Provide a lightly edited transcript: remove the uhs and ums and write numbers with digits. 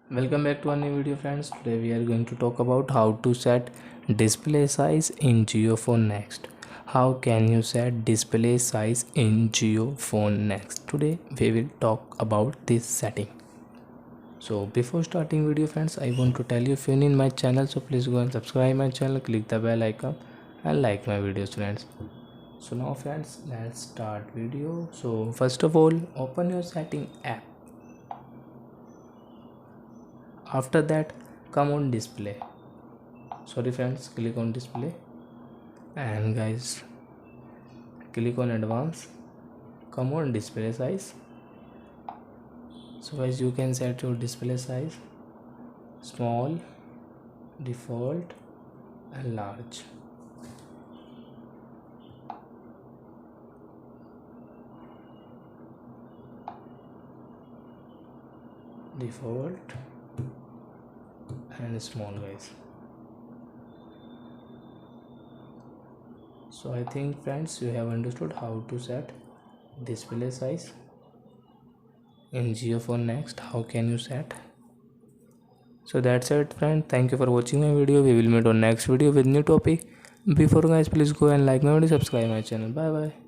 Welcome back to a new video, friends. Today we are going to talk about how to set display size in JioPhone Next. How can you set display size in JioPhone Next? Today we will talk about this setting. So before starting video, friends, I want to tell you, if you're new in my channel, so please go and subscribe my channel, click the bell icon and like my videos, friends. So now friends, let's start video. So first of all, open your setting app. After that, come on display. Sorry friends, click on display, and guys, click on advanced. Come on display size. So guys, you can set your display size small, default and large. Default and small, guys. So I think friends, you have understood how to set display size in JioPhone Next. How can you set? So that's it, friend. Thank you for watching my video. We will meet on next video with new topic. Before guys, please go and like my video, subscribe my channel. Bye bye.